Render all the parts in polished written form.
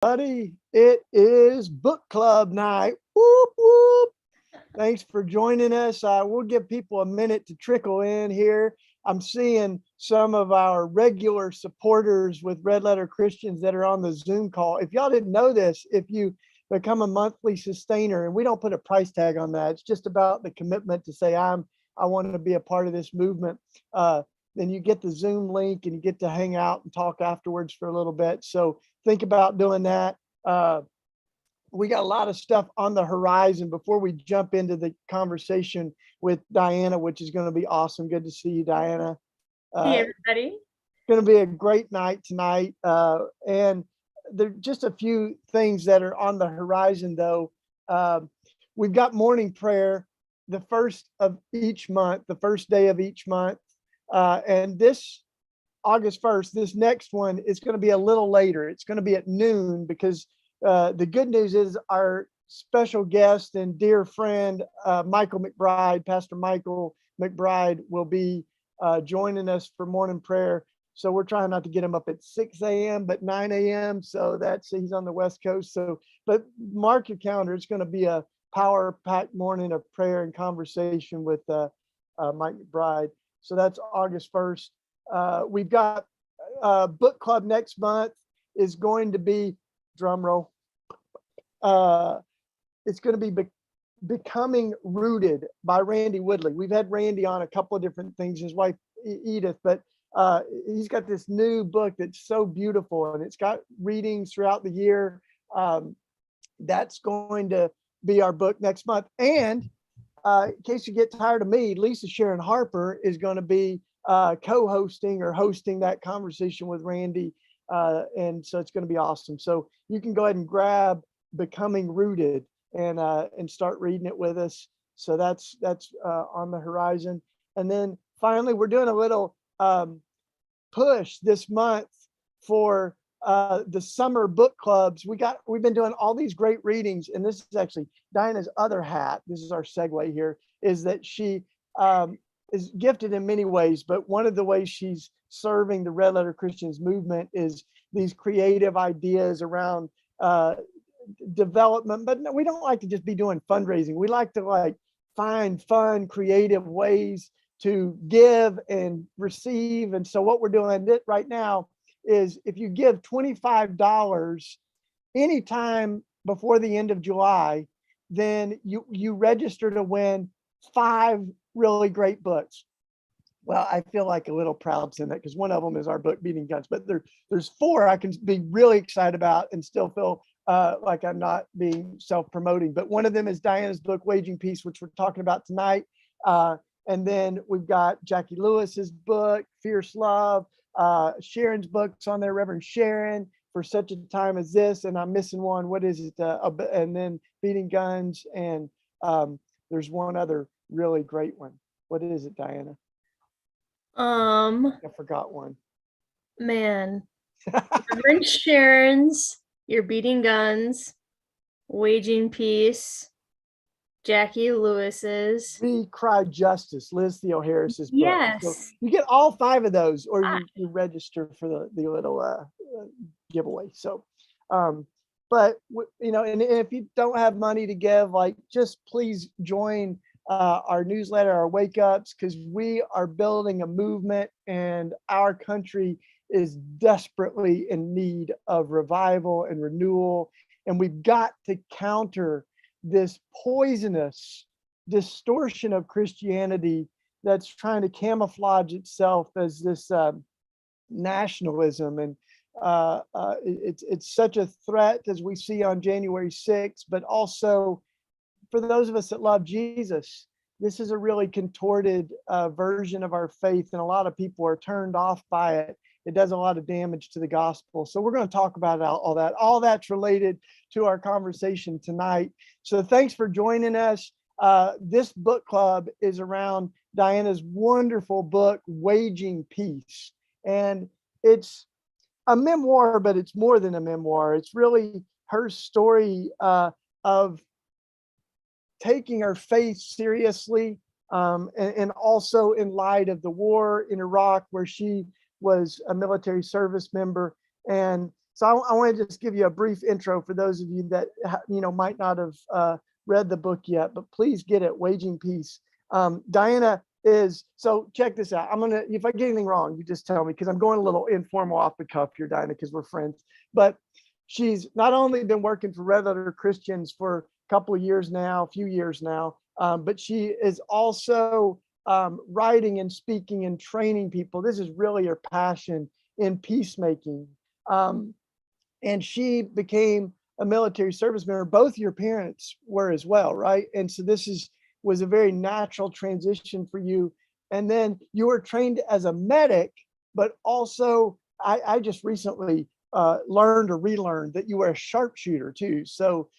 Buddy, it is book club night. Whoop, whoop. Thanks for joining us. We'll give people a minute to trickle in here. I'm seeing some of our regular supporters with Red Letter Christians that are on the Zoom call. If y'all didn't know this, if you become a monthly sustainer, and we don't put a price tag on that, it's just about the commitment to say, I want to be a part of this movement. Then you get the Zoom link and you get to hang out and talk afterwards for a little bit. So think about doing that. We got a lot of stuff on the horizon before we jump into the conversation with Diana, which is going to be awesome. Good to see you, Diana. Hey, everybody. It's going to be a great night tonight. And there are just a few things that are on the horizon, though. We've got morning prayer the first of each month, the first day of each month. And this August 1st, this next one is going to be a little later. It's going to be at noon because the good news is our special guest and dear friend, Michael McBride, Pastor Michael McBride, will be joining us for morning prayer. So we're trying not to get him up at 6 a.m., but 9 a.m. So he's on the West Coast. But mark your calendar. It's going to be a power-packed morning of prayer and conversation with Mike McBride. So that's August 1st. We've got book club next month is going to be, drum roll. It's going to be Becoming Rooted by Randy Woodley. We've had Randy on a couple of different things, his wife Edith, but he's got this new book that's so beautiful and it's got readings throughout the year. That's going to be our book next month. And in case you get tired of me, Lisa Sharon Harper is going to be co-hosting or hosting that conversation with Randy. And so it's going to be awesome. So you can go ahead and grab Becoming Rooted and start reading it with us. So that's on the horizon. And then finally, we're doing a little push this month for the summer book clubs. We've been doing all these great readings, and this is actually Diana's other hat. This is our segue here, is that she is gifted in many ways, but one of the ways she's serving the Red Letter Christians movement is these creative ideas around development. But no, we don't like to just be doing fundraising. We like to find fun, creative ways to give and receive. And so what we're doing right now is if you give $25 anytime before the end of July, then you register to win 5 really great books. Well, I feel like a little proud saying that because one of them is our book, Beating Guns, but there's 4 I can be really excited about and still feel like I'm not being self-promoting. But one of them is Diana's book, Waging Peace, which we're talking about tonight. And then we've got Jackie Lewis's book, Fierce Love, Sharon's books on there, Reverend Sharon, For Such a Time as This. And I'm missing one. What is it? And then Beating Guns. And there's one other really great one. What is it, Diana? I forgot one. Man. Reverend Sharon's, You're Beating Guns, Waging Peace, Jackie Lewis's We Cry Justice, Liz Theo Harris's book. Yes. So you get all 5 of those, or you register for the little giveaway. So, but and if you don't have money to give, just please join our newsletter, our wake ups, because we are building a movement, and our country is desperately in need of revival and renewal, and we've got to counter this poisonous distortion of Christianity that's trying to camouflage itself as this nationalism. And it's such a threat, as we see on January 6th, but also for those of us that love Jesus, this is a really contorted version of our faith, and a lot of people are turned off by it. It does a lot of damage to the gospel. So we're going to talk about all that. All that's related to our conversation tonight. So thanks for joining us. This book club is around Diana's wonderful book, Waging Peace. And it's a memoir, but it's more than a memoir. It's really her story of taking her faith seriously, and also in light of the war in Iraq, where she was a military service member, and So I want to just give you a brief intro for those of you that might not have read the book yet, but please get it, Waging Peace. Diana is, so check this out. If I get anything wrong, you just tell me, because I'm going a little informal off the cuff here, Diana, because we're friends. But she's not only been working for Red Letter Christians for a few years now, but she is also writing and speaking and training people. This is really her passion in peacemaking. And she became a military service member. Both your parents were as well, right? And so was a very natural transition for you. And then you were trained as a medic, but also I just recently learned or relearned that you were a sharpshooter too. So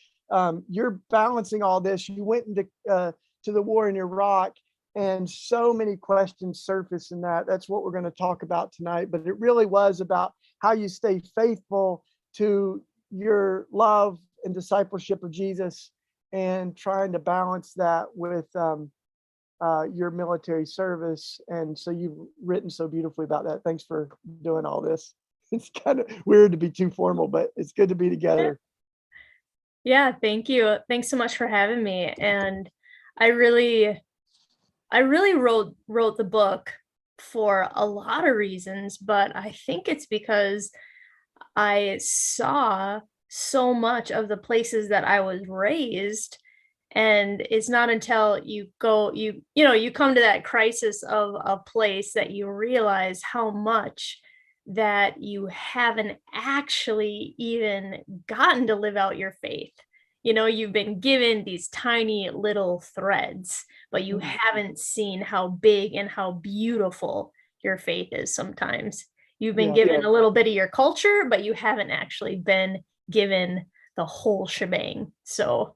you're balancing all this. You went into to the war in Iraq, and so many questions surface in that. That's what we're going to talk about tonight. But it really was about how you stay faithful to your love and discipleship of Jesus, and trying to balance that with your military service. And so you've written so beautifully about that. Thanks for doing all this. It's kind of weird to be too formal, but it's good to be together. Yeah, thank you. Thanks so much for having me. And I really wrote the book for a lot of reasons, but I think it's because I saw so much of the places that I was raised, and it's not until you come to that crisis of a place that you realize how much that you haven't actually even gotten to live out your faith. You've been given these tiny little threads, but you haven't seen how big and how beautiful your faith is sometimes. You've been given a little bit of your culture, but you haven't actually been given the whole shebang. So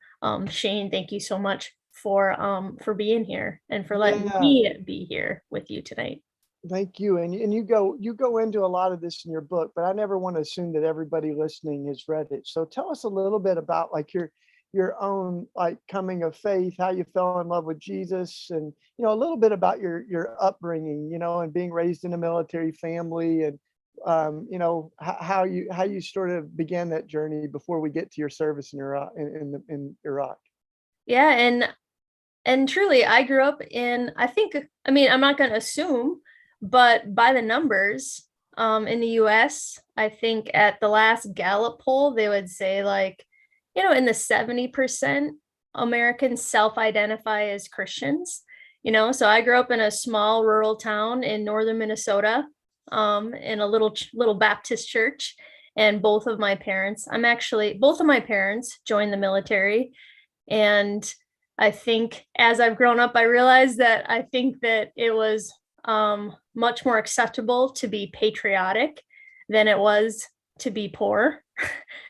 Shane, thank you so much for being here and for letting me be here with you tonight. Thank you. And you go into a lot of this in your book, but I never want to assume that everybody listening has read it. So tell us a little bit about like your own like coming of faith, how you fell in love with Jesus, and a little bit about your upbringing, and being raised in a military family, and how you sort of began that journey before we get to your service in Iraq. In Iraq. Yeah, and truly, I grew up in. I'm not going to assume, but by the numbers, in the U.S., I think at the last Gallup poll, they would say in the 70% Americans self-identify as Christians. So I grew up in a small rural town in northern Minnesota, in a little Baptist church, and both of my parents joined the military. And I think as I've grown up, I realized that I think that it was much more acceptable to be patriotic than it was to be poor.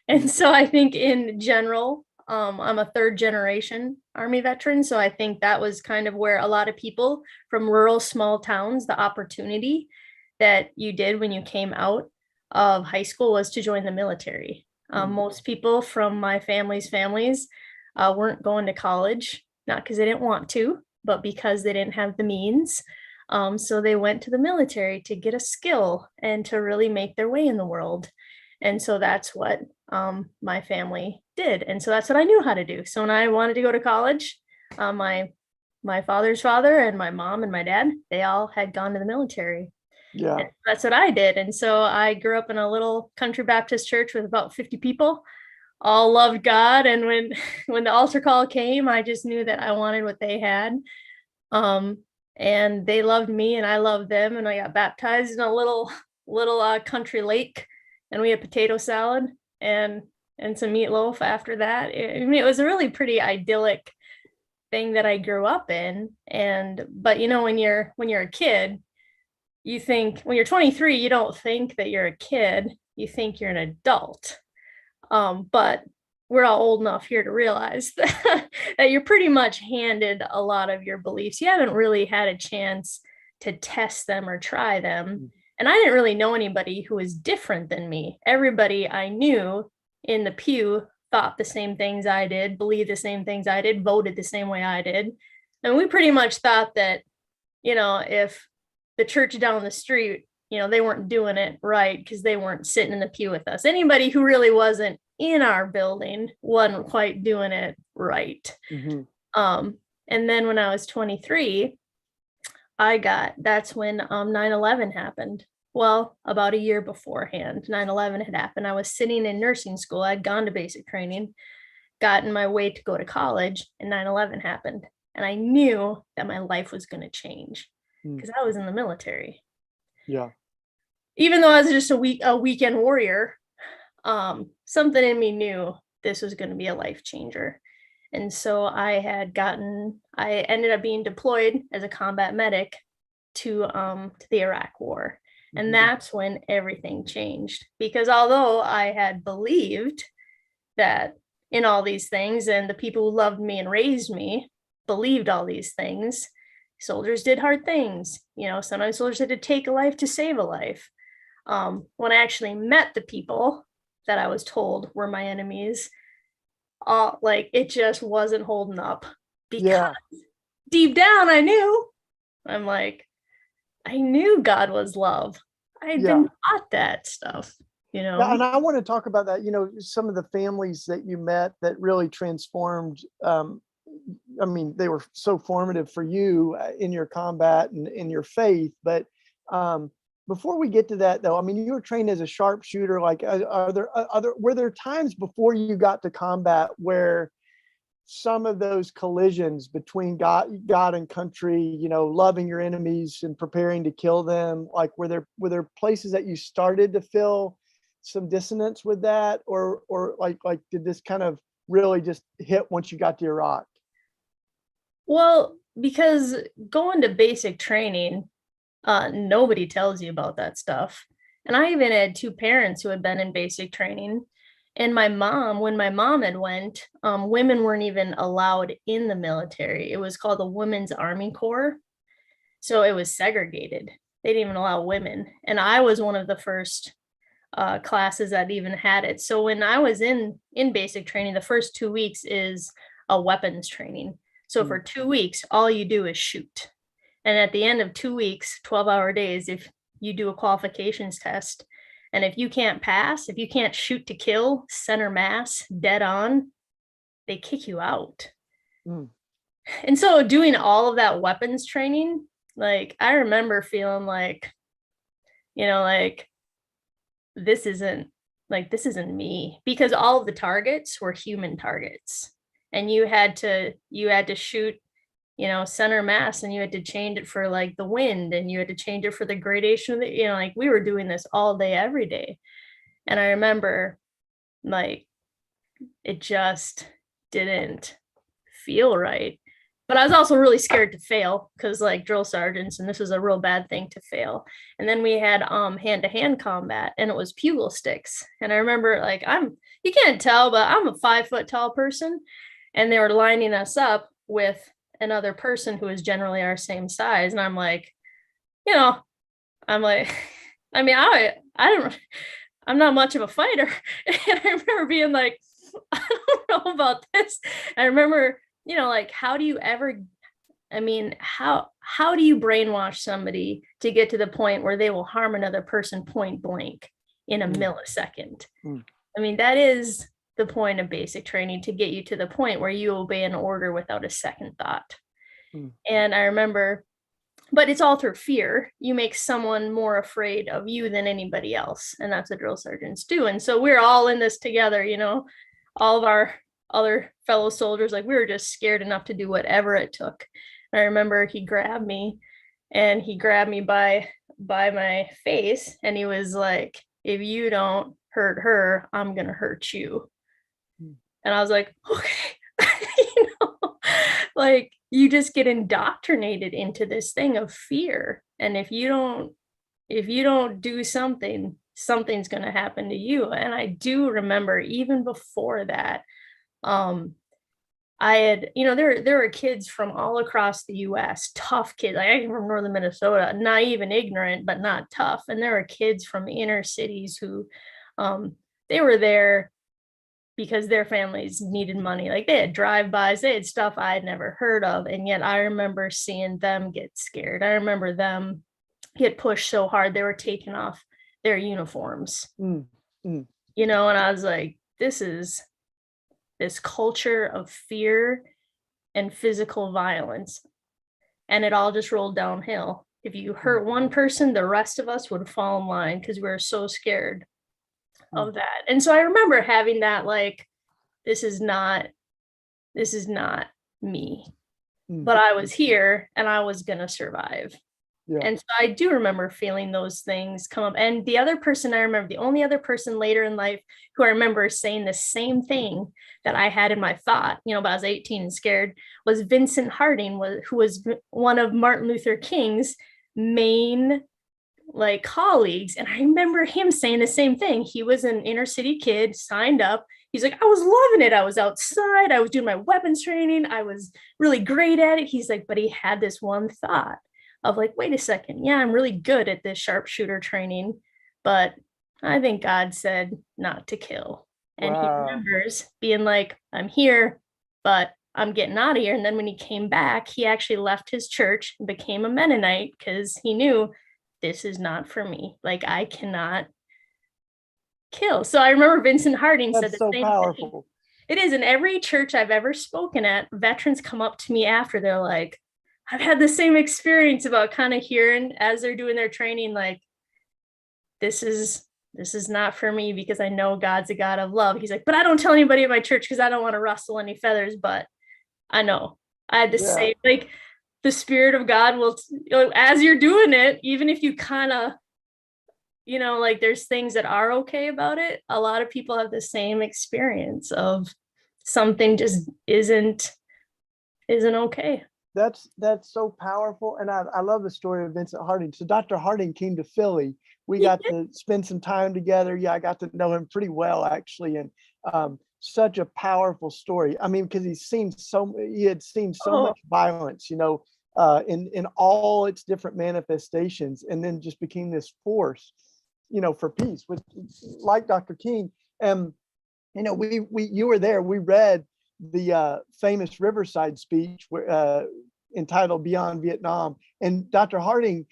And so I think in general, I'm a third generation Army veteran. So I think that was kind of where a lot of people from rural small towns, the opportunity that you did when you came out of high school was to join the military. Most people from my families weren't going to college, not because they didn't want to, but because they didn't have the means. So they went to the military to get a skill and to really make their way in the world. And so that's what my family did. And so that's what I knew how to do. So when I wanted to go to college, my father's father and my mom and my dad, they all had gone to the military. Yeah. And that's what I did. And so I grew up in a little country Baptist church with about 50 people, all loved God. And when the altar call came, I just knew that I wanted what they had. And they loved me and I loved them. And I got baptized in a little country lake, and we had potato salad and some meatloaf after that. It was a really pretty idyllic thing that I grew up in. But when you're a kid, you think when you're 23, you don't think that you're a kid, you think you're an adult. But we're all old enough here to realize that you're pretty much handed a lot of your beliefs. You haven't really had a chance to test them or try them. And I didn't really know anybody who was different than me. Everybody I knew in the pew thought the same things I did, believed the same things I did, voted the same way I did. And we pretty much thought that, if the church down the street, they weren't doing it right because they weren't sitting in the pew with us. Anybody who really wasn't in our building wasn't quite doing it right. Mm-hmm. And then when I was 23, that's when 9/11 happened. Well, about a year beforehand, 9/11 had happened. I was sitting in nursing school. I'd gone to basic training, gotten my way to go to college, and 9/11 happened. And I knew that my life was going to change because I was in the military. Yeah. Even though I was just a weekend warrior, something in me knew this was going to be a life changer. And so I ended up being deployed as a combat medic to the Iraq War. And that's when everything changed, because although I had believed that in all these things, and the people who loved me and raised me believed all these things, soldiers did hard things. Sometimes soldiers had to take a life to save a life. When I actually met the people that I was told were my enemies, it just wasn't holding up, because deep down I knew God was love. I'd been taught that stuff, Yeah, and I want to talk about that, some of the families that you met that really transformed. They were so formative for you in your combat and in your faith. But before we get to that, though, you were trained as a sharpshooter. Like, were there times before you got to combat where some of those collisions between God and country, loving your enemies and preparing to kill them, like were there places that you started to feel some dissonance with that, or like did this kind of really just hit once you got to Iraq? Well, because going to basic training, nobody tells you about that stuff. And I even had two parents who had been in basic training. And when my mom had went, women weren't even allowed in the military. It was called the Women's Army Corps. So it was segregated. They didn't even allow women. And I was one of the first classes that even had it. So when I was in basic training, the first 2 weeks is a weapons training. So for 2 weeks, all you do is shoot. And at the end of 2 weeks, 12-hour days, if you do a qualifications test, and if you can't shoot to kill, center mass, dead on, they kick you out. And so doing all of that weapons training, I remember feeling this isn't me, because all of the targets were human targets, and you had to shoot, center mass, and you had to change it for the wind, and you had to change it for the gradation of the, we were doing this all day, every day. And I remember it just didn't feel right. But I was also really scared to fail, because drill sergeants, and this was a real bad thing to fail. And then we had hand-to-hand combat, and it was pugil sticks. And I remember you can't tell, but I'm a 5-foot tall person, and they were lining us up with another person who is generally our same size. And I'm I'm not much of a fighter. And I remember being I don't know about this. I remember, how do you brainwash somebody to get to the point where they will harm another person point blank in a millisecond? That is the point of basic training, to get you to the point where you obey an order without a second thought. And I remember, but it's all through fear. You make someone more afraid of you than anybody else. And that's what drill sergeants do. And so we're all in this together, all of our other fellow soldiers, we were just scared enough to do whatever it took. And I remember he grabbed me by my face, and he was like, "If you don't hurt her, I'm going to hurt you." And I was like, okay, you just get indoctrinated into this thing of fear. And if you don't do something, something's going to happen to you. And I do remember, even before that, I had, there were kids from all across the US, tough kids. I came from northern Minnesota, naive and ignorant, but not tough. And there were kids from inner cities who, they were there because their families needed money. They had drive-bys, they had stuff I had never heard of. And yet I remember seeing them get scared. I remember them get pushed so hard they were taking off their uniforms. Mm, mm. And I was like, this is this culture of fear and physical violence, and it all just rolled downhill. If you hurt one person, the rest of us would fall in line because we were so scared of that. And so I remember having that, like, this is not me, but I was here and I was gonna survive. Yeah. And so I do remember feeling those things come up. And the only other person later in life who I remember saying the same thing that I had in my thought, but I was 18 and scared, was Vincent Harding, who was one of Martin Luther King's main colleagues. And I remember him saying the same thing. He was an inner city kid, signed up. He's like, I was loving it. I was outside. I was doing my weapons training. I was really great at it. He's like, but he had this one thought of like, wait a second. Yeah, I'm really good at this sharpshooter training, but I think God said not to kill. And he remembers being like, I'm here, but I'm getting out of here. And then when he came back, he actually left his church and became a Mennonite because he knew this is not for me. Like, I cannot kill. So I remember Vincent Harding said the same thing. It is. In every church I've ever spoken at, veterans come up to me after, they're like, I've had the same experience about kind of hearing as they're doing their training, like, this is not for me because I know God's a God of love. He's like, but I don't tell anybody at my church because I don't want to rustle any feathers, but I know I had to say, like, the Spirit of God will, as you're doing it, even if you kind of, like, there's things that are okay about it. A lot of people have the same experience of something just isn't okay. That's so powerful. And I love the story of Vincent Harding. So Dr. Harding came to Philly. We got to spend some time together. Yeah, I got to know him pretty well, actually. And such a powerful story. I mean, because he had seen so much violence, in all its different manifestations, and then just became this force, for peace, which, like Dr. King. And, you were there. We read the famous Riverside speech entitled Beyond Vietnam. And Dr. Harding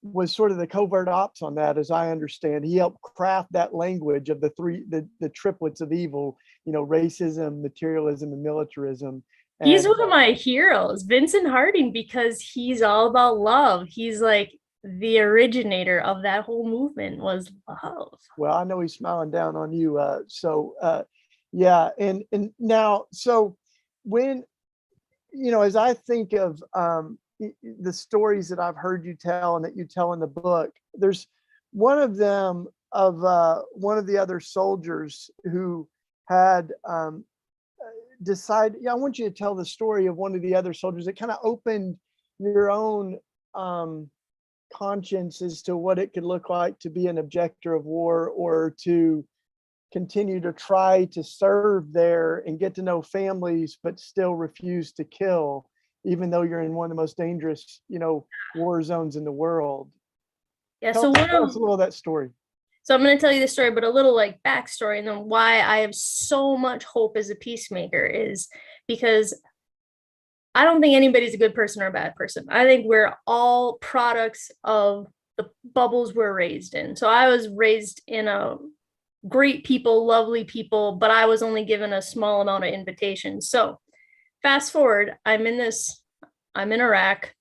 was sort of the covert ops on that, as I understand. He helped craft that language of the triplets of evil, racism, materialism, and militarism. He's one of my heroes, Vincent Harding, because he's all about love. He's like the originator of that whole movement was love. Well, I know he's smiling down on you. Yeah. And now, so when, as I think of the stories that I've heard you tell and that you tell in the book, there's one of them of one of the other soldiers who had decided, I want you to tell the story of one of the other soldiers that kind of opened your own conscience as to what it could look like to be an objector of war, or to continue to try to serve there and get to know families, but still refuse to kill, even though you're in one of the most dangerous, war zones in the world. Yeah. Tell us a little of that story. So I'm going to tell you the story, but a little like backstory, and then why I have so much hope as a peacemaker is because I don't think anybody's a good person or a bad person. I think we're all products of the bubbles we're raised in. So I was raised in a great people, lovely people, but I was only given a small amount of invitations. So fast forward, I'm in Iraq.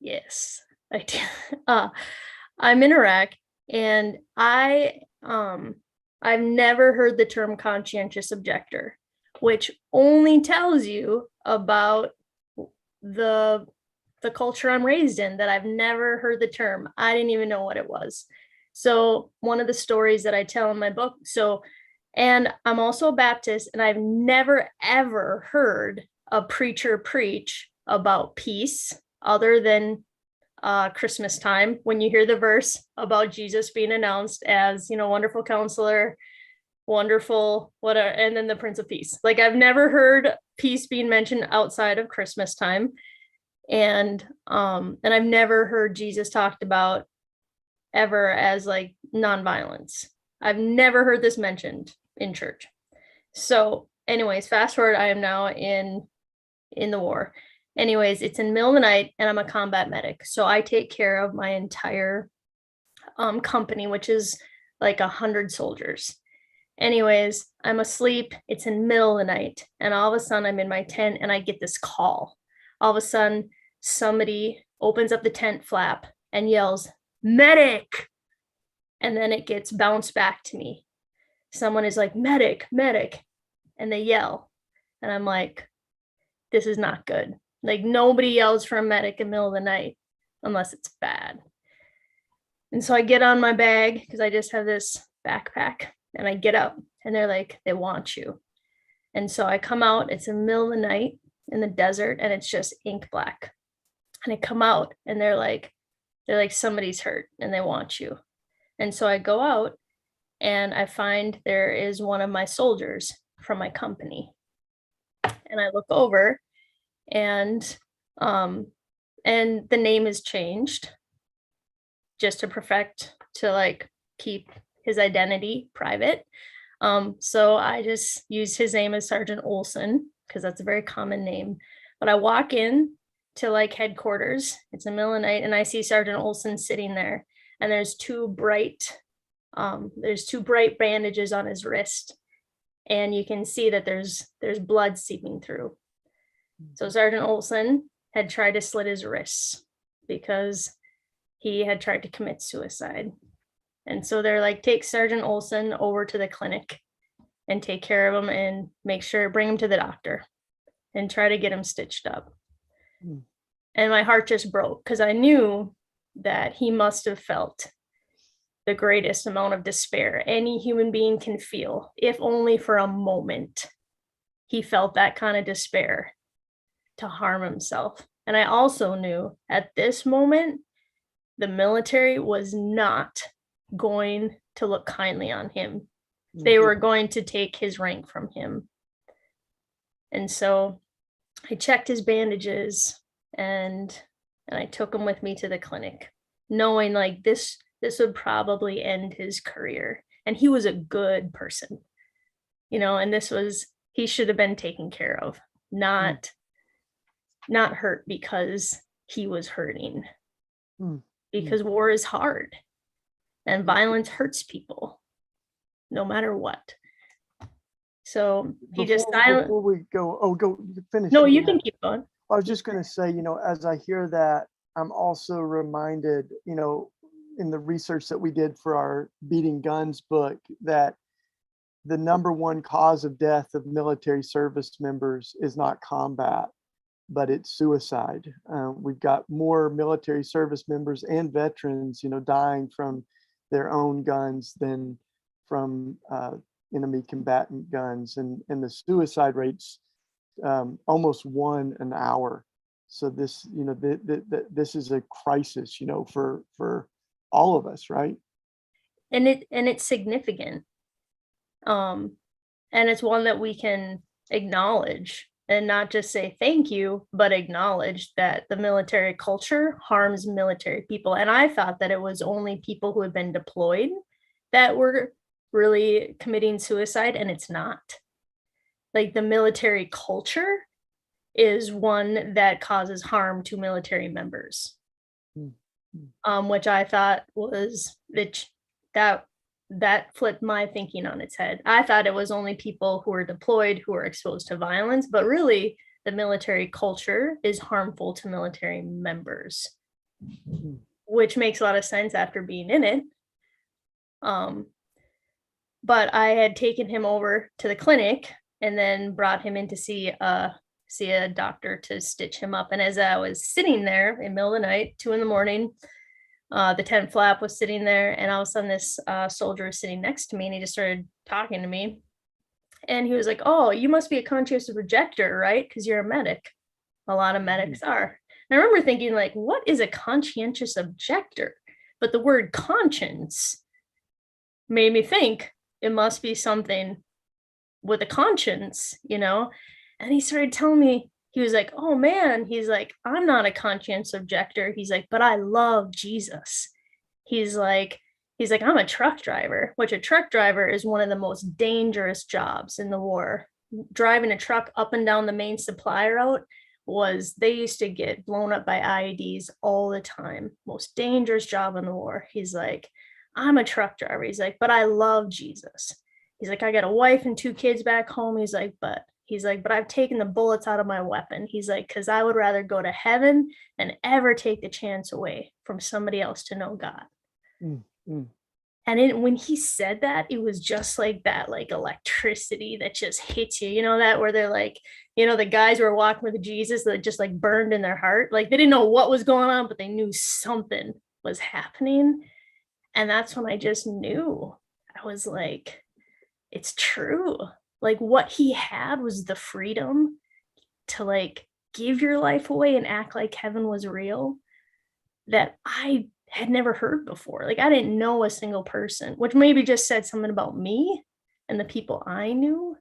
Yes, I do. I'm in Iraq, and I've never heard the term conscientious objector, which only tells you about the culture I'm raised in, that I've never heard the term. I didn't even know what it was. So one of the stories that I tell in my book, and I'm also a Baptist, and I've never, ever heard a preacher preach about peace other than Christmas time, when you hear the verse about Jesus being announced as, wonderful counselor, wonderful, and then the Prince of Peace. Like, I've never heard peace being mentioned outside of Christmas time. And I've never heard Jesus talked about ever as like nonviolence. I've never heard this mentioned in church. So anyways, fast forward, I am now in the war, Anyways, it's in the middle of the night and I'm a combat medic. So I take care of my entire company, which is like 100 soldiers. Anyways, I'm asleep. It's in the middle of the night. And all of a sudden I'm in my tent and I get this call. All of a sudden, somebody opens up the tent flap and yells, "Medic!" And then it gets bounced back to me. Someone is like, "Medic, medic." And they yell. And I'm like, this is not good. Like, nobody yells for a medic in the middle of the night unless it's bad. And so I get on my bag because I just have this backpack and I get up and they're like, "They want you." And so I come out, it's in the middle of the night in the desert and it's just ink black. And I come out and they're like, "Somebody's hurt and they want you." And so I go out and I find there is one of my soldiers from my company. And I look over and the name is changed just to like keep his identity private. So I just use his name as Sergeant Olson because that's a very common name. But I walk in to like headquarters, it's the middle of the night, and I see Sergeant Olson sitting there, and there's two bright bandages on his wrist, and you can see that there's blood seeping through. So Sergeant Olson had tried to slit his wrists because he had tried to commit suicide. And so they're like, "Take Sergeant Olson over to the clinic and take care of him and bring him to the doctor and try to get him stitched up." And my heart just broke because I knew that he must have felt the greatest amount of despair any human being can feel, if only for a moment. He felt that kind of despair to harm himself. And I also knew at this moment, the military was not going to look kindly on him. They were going to take his rank from him. And so I checked his bandages and I took him with me to the clinic, knowing like this would probably end his career. And he was a good person, and he should have been taken care of, not hurt because he was hurting. Because war is hard and violence hurts people no matter what. So he before we go, go finish. No, you can keep going. I was just going to say, as I hear that, I'm also reminded, in the research that we did for our Beating Guns book, that the number one cause of death of military service members is not combat, but it's suicide. We've got more military service members and veterans, dying from their own guns than from enemy combatant guns, and the suicide rates almost 1 an hour. So this, this is a crisis, for all of us, right? And it's significant, and it's one that we can acknowledge and not just say thank you, but acknowledge that the military culture harms military people. And I thought that it was only people who had been deployed that were really committing suicide, and it's not. Like, the military culture is one that causes harm to military members, which I thought was that flipped my thinking on its head. I thought it was only people who were deployed who were exposed to violence, but really the military culture is harmful to military members, which makes a lot of sense after being in it. But I had taken him over to the clinic and then brought him in to see a doctor to stitch him up. And as I was sitting there in the middle of the night, 2 a.m, the tent flap was sitting there, and all of a sudden this soldier was sitting next to me, and he just started talking to me. And he was like, "Oh, you must be a conscientious objector, right? Because you're a medic." A lot of medics are. And I remember thinking, like, what is a conscientious objector? But the word conscience made me think it must be something with a conscience, And he started telling me, he was like, "Oh man," he's like, "I'm not a conscientious objector." He's like, "But I love Jesus." He's like, "I'm a truck driver," which a truck driver is one of the most dangerous jobs in the war. Driving a truck up and down the main supply route was they used to get blown up by IEDs all the time. Most dangerous job in the war. He's like, I'm a truck driver. He's like, but I love Jesus. He's like, I got a wife and 2 kids back home. He's like, but I've taken the bullets out of my weapon. He's like, because I would rather go to heaven than ever take the chance away from somebody else to know God. Mm, mm. And when he said that, it was just like that, like electricity that just hits you, that where they're like, the guys who were walking with Jesus that just like burned in their heart. Like they didn't know what was going on, but they knew something was happening. And that's when I just knew. I was like, it's true. Like what he had was the freedom to like give your life away and act like heaven was real that I had never heard before. Like I didn't know a single person, which maybe just said something about me and the people I knew,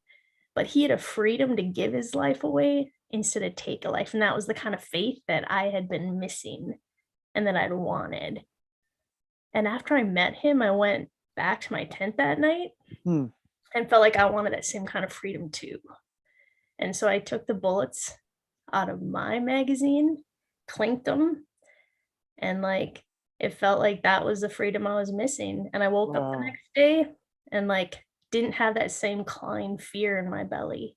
but he had a freedom to give his life away instead of take a life. And that was the kind of faith that I had been missing and that I'd wanted. And after I met him, I went back to my tent that night and felt like I wanted that same kind of freedom too. And so I took the bullets out of my magazine, clinked them, and like it felt like that was the freedom I was missing. And I woke up the next day and like didn't have that same clawing fear in my belly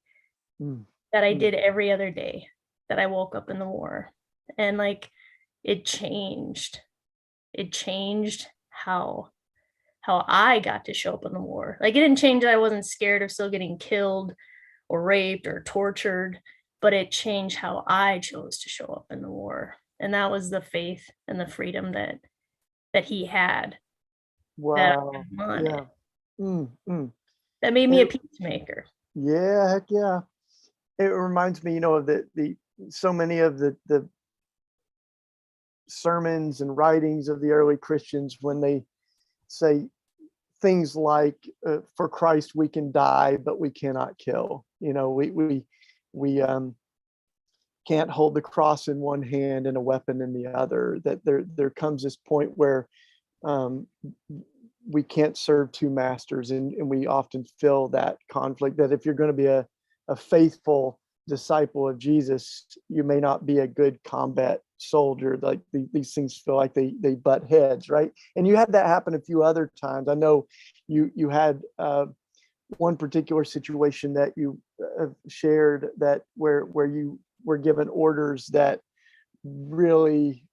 that I did every other day that I woke up in the war. And like it changed how I got to show up in the war. Like it didn't change that I wasn't scared of still getting killed or raped or tortured, but it changed how I chose to show up in the war. And that was the faith and the freedom that he had. Wow. That Yeah. That made me a peacemaker. Yeah, heck yeah. It reminds me, of the so many of the sermons and writings of the early Christians when they say things like, "For Christ we can die, but we cannot kill." We can't hold the cross in one hand and a weapon in the other. That there comes this point where we can't serve 2 masters, and we often feel that conflict. That if you're going to be a faithful disciple of Jesus, you may not be a good combat soldier. Like these things feel like they butt heads, right? And you had that happen a few other times. I know you had one particular situation that you shared that where you were given orders that really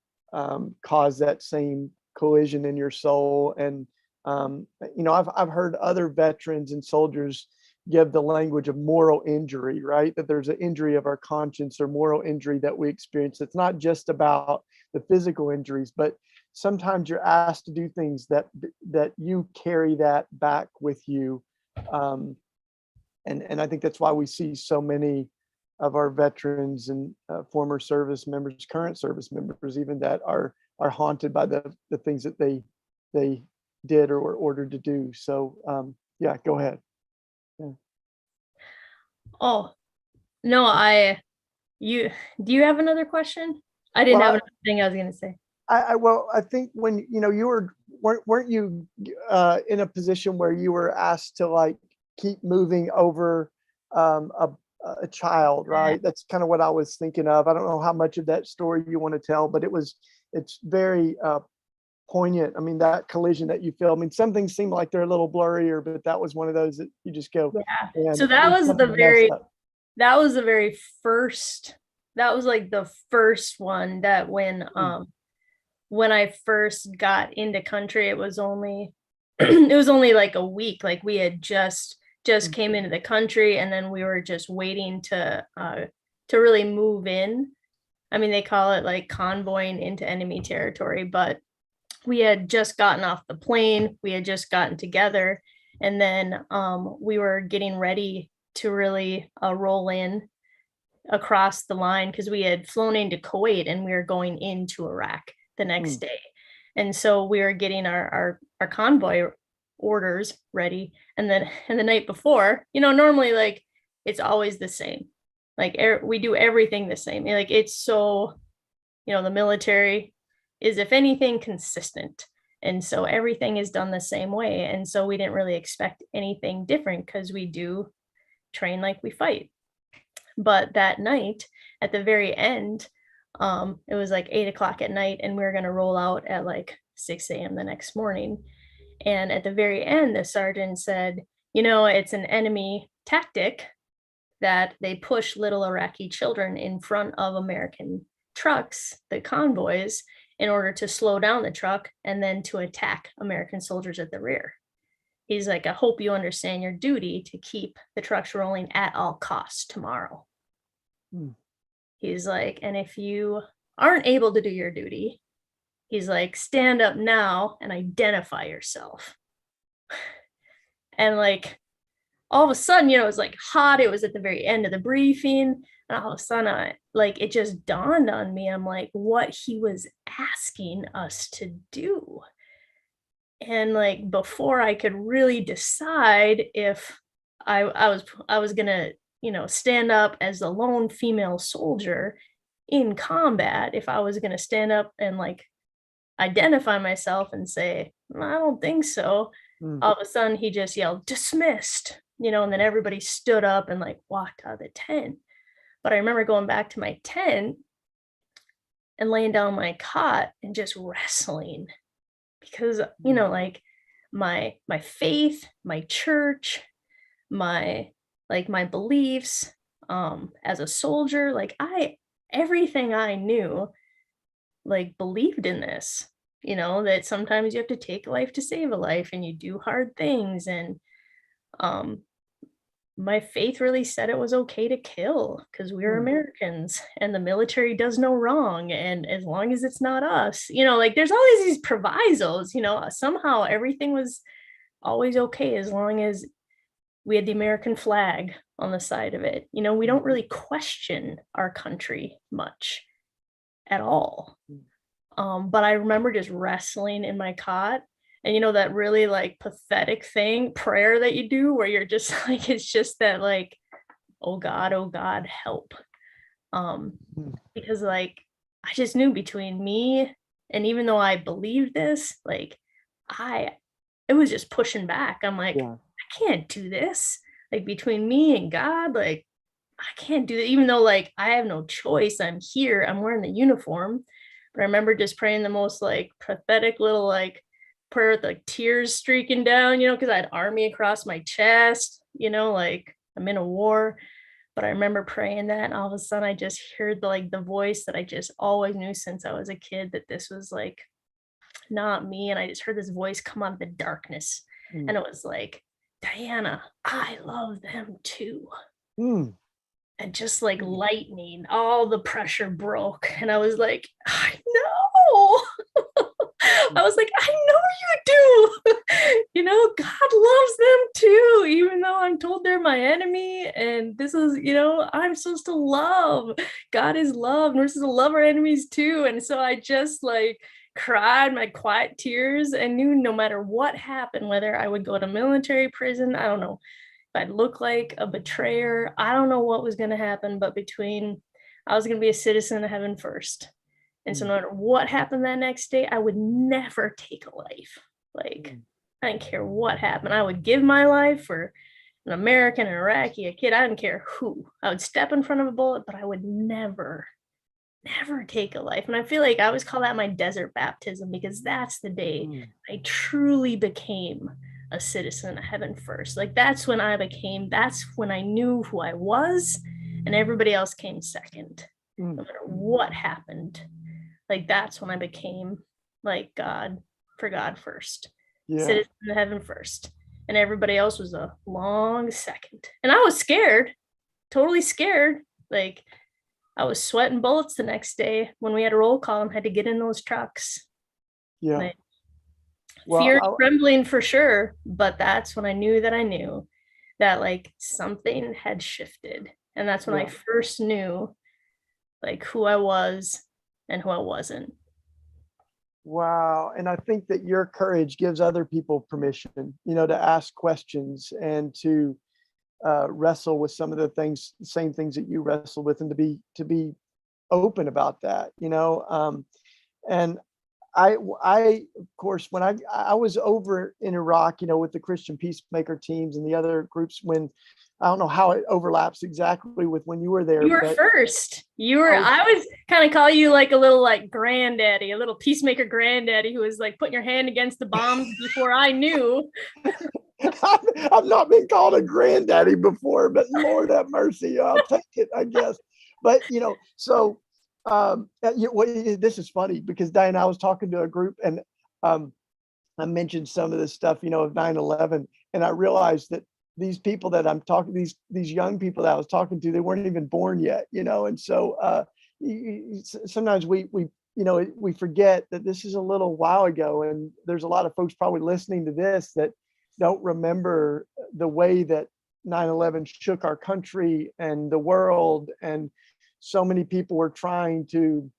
caused that same collision in your soul. And I've heard other veterans and soldiers give the language of moral injury, right? That there's an injury of our conscience or moral injury that we experience. It's not just about the physical injuries, but sometimes you're asked to do things that you carry that back with you. And I think that's why we see so many of our veterans and former service members, current service members, even that are haunted by the things that they did or were ordered to do. So yeah, go ahead. Yeah. Oh, no, do you have another question? I didn't have another thing I was going to say. I think when, you weren't you in a position where you were asked to like keep moving over a child, right? That's kind of what I was thinking of. I don't know how much of that story you want to tell, but it's very poignant. I mean, that collision that you feel, I mean, some things seem like they're a little blurrier, but that was one of those that you just go, yeah. So that was the very first, that was like the first one that when I first got into country, it was only like a week. Like we had just came into the country, and then we were just waiting to really move in. I mean, they call it like convoying into enemy territory, but we had just gotten off the plane. We had just gotten together, and then we were getting ready to really roll in across the line because we had flown into Kuwait and we were going into Iraq the next day. And so we were getting our convoy orders ready. And then the night before, normally like it's always the same. Like we do everything the same. Like it's so, the military is, if anything, consistent. And so everything is done the same way. And so we didn't really expect anything different because we do train like we fight. But that night, at the very end, it was like 8 o'clock at night, and we were gonna roll out at like 6 a.m. the next morning. And at the very end, the sergeant said, it's an enemy tactic that they push little Iraqi children in front of American trucks, the convoys, in order to slow down the truck and then to attack American soldiers at the rear. He's like, I hope you understand your duty to keep the trucks rolling at all costs tomorrow. He's like, and if you aren't able to do your duty, he's like, stand up now and identify yourself. And like, all of a sudden, it was like hot. It was at the very end of the briefing. And all of a sudden, it just dawned on me. I'm like, what he was asking us to do. And like, before I could really decide if I was gonna, stand up as a lone female soldier in combat, if I was gonna stand up and like identify myself and say, I don't think so. All of a sudden, he just yelled, dismissed. And then everybody stood up and like walked out of the tent. But I remember going back to my tent and laying down my cot and just wrestling because, like my faith, my church, my beliefs, as a soldier, like everything I knew, like believed in this, that sometimes you have to take a life to save a life and you do hard things. And, my faith really said it was okay to kill because we were Americans and the military does no wrong. And as long as it's not us, like there's always these provisos, somehow everything was always okay as long as we had the American flag on the side of it. We don't really question our country much at all. But I remember just wrestling in my cot. And that really like pathetic prayer that you do where you're just like, it's just that like, oh God, help. Because like, I just knew between me and even though I believed this, like it was just pushing back. I'm like, I can't do this. Like between me and God, like I can't do that. Even though like I have no choice, I'm here, I'm wearing the uniform. But I remember just praying the most like pathetic little like prayer with like tears streaking down, because I had army across my chest, like I'm in a war. But I remember praying that and all of a sudden I just heard the voice that I just always knew since I was a kid that this was like not me. And I just heard this voice come out of the darkness. And it was like, Diana, I love them too. And just like lightning, all the pressure broke. And I was like, I know. I was like, I know you do. God loves them too, even though I'm told they're my enemy. And this is, I'm supposed to love. God is love. And we're supposed to love our enemies too. And so I just like cried my quiet tears and knew no matter what happened, whether I would go to military prison, I don't know, if I'd look like a betrayer, I don't know what was going to happen, but I was going to be a citizen of heaven first. And so no matter what happened that next day, I would never take a life. Like, I didn't care what happened. I would give my life for an American, an Iraqi, a kid. I didn't care who. I would step in front of a bullet, but I would never take a life. And I feel like I always call that my desert baptism because that's the day I truly became a citizen of heaven first. Like that's when I knew who I was and everybody else came second. No matter what happened. Like that's when I became like God first, citizen of heaven first, and everybody else was a long second. And I was scared, totally scared. Like I was sweating bullets the next day when we had a roll call and had to get in those trucks. Like, fear and trembling for sure, but that's when I knew that like something had shifted, and that's when I first knew like who I was and who I wasn't. Wow. And I think that your courage gives other people permission, to ask questions and to wrestle with some of the same things that you wrestle with, and to be open about that, and of course, when I was over in Iraq, with the Christian peacemaker teams and the other groups, when I don't know how it overlaps exactly with when you were there. You were but first. I was kind of call you like a little like granddaddy, a little peacemaker granddaddy who was like putting your hand against the bombs before I knew. I've not been called a granddaddy before, but Lord have mercy, I'll take it, I guess. But so this is funny because Diane, I was talking to a group and I mentioned some of this stuff, of 9/11, and I realized that these people that I'm talking, these young people that I was talking to, they weren't even born yet, and so sometimes we forget that this is a little while ago, and there's a lot of folks probably listening to this that don't remember the way that 9/11 shook our country and the world, and so many people were trying to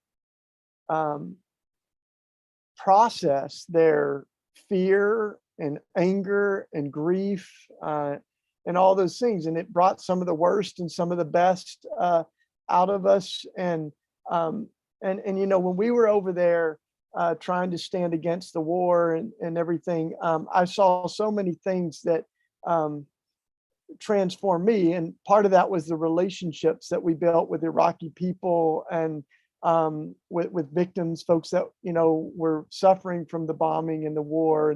process their fear and anger and grief and all those things, and it brought some of the worst and some of the best out of us. And when we were over there trying to stand against the war and everything, I saw so many things that transformed me, and part of that was the relationships that we built with Iraqi people and with victims, folks that were suffering from the bombing and the war,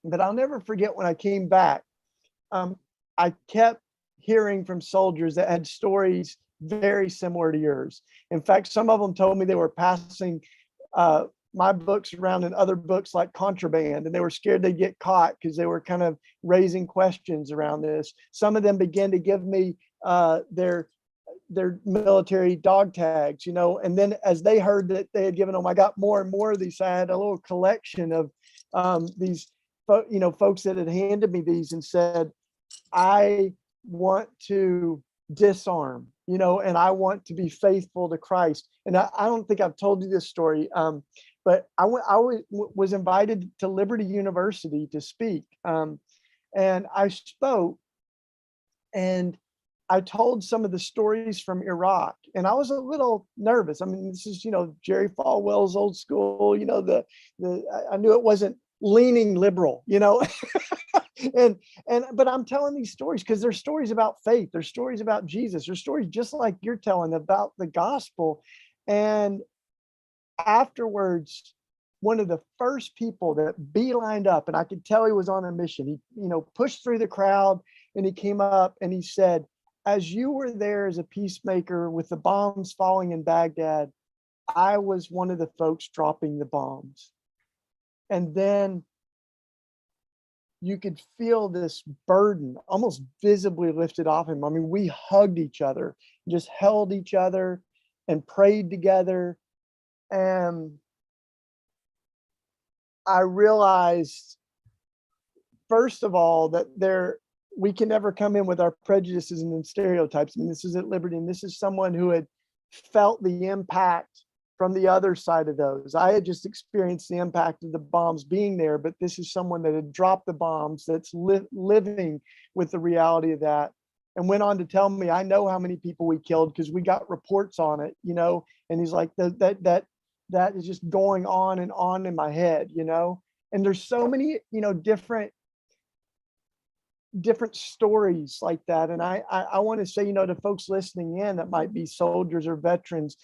but I'll never forget when I came back. I kept hearing from soldiers that had stories very similar to yours. In fact, some of them told me they were passing my books around in other books like contraband, and they were scared they'd get caught because they were kind of raising questions around this. Some of them began to give me their military dog tags, and then as they heard that they had given them, I got more and more of these. I had a little collection of these folks that had handed me these and said, I want to disarm, and I want to be faithful to Christ. And I don't think I've told you this story, but I was invited to Liberty University to speak, and I spoke, and I told some of the stories from Iraq, and I was a little nervous. I mean, this is, Jerry Falwell's old school, I knew it wasn't leaning liberal, but I'm telling these stories because they're stories about faith. They're stories about Jesus. They're stories just like you're telling about the gospel. And afterwards, one of the first people that beelined up, and I could tell he was on a mission. He, pushed through the crowd and he came up and he said, as you were there as a peacemaker with the bombs falling in Baghdad, I was one of the folks dropping the bombs. And then you could feel this burden almost visibly lifted off him. I mean, we hugged each other, just held each other and prayed together. And I realized, first of all, that we can never come in with our prejudices and stereotypes. I mean, this is at Liberty, and this is someone who had felt the impact from the other side of those. I had just experienced the impact of the bombs being there, but this is someone that had dropped the bombs, that's living with the reality of that, and went on to tell me, I know how many people we killed because we got reports on it, and he's like, that is just going on and on in my head, and there's so many, different stories like that. And I want to say, to folks listening in that might be soldiers or veterans,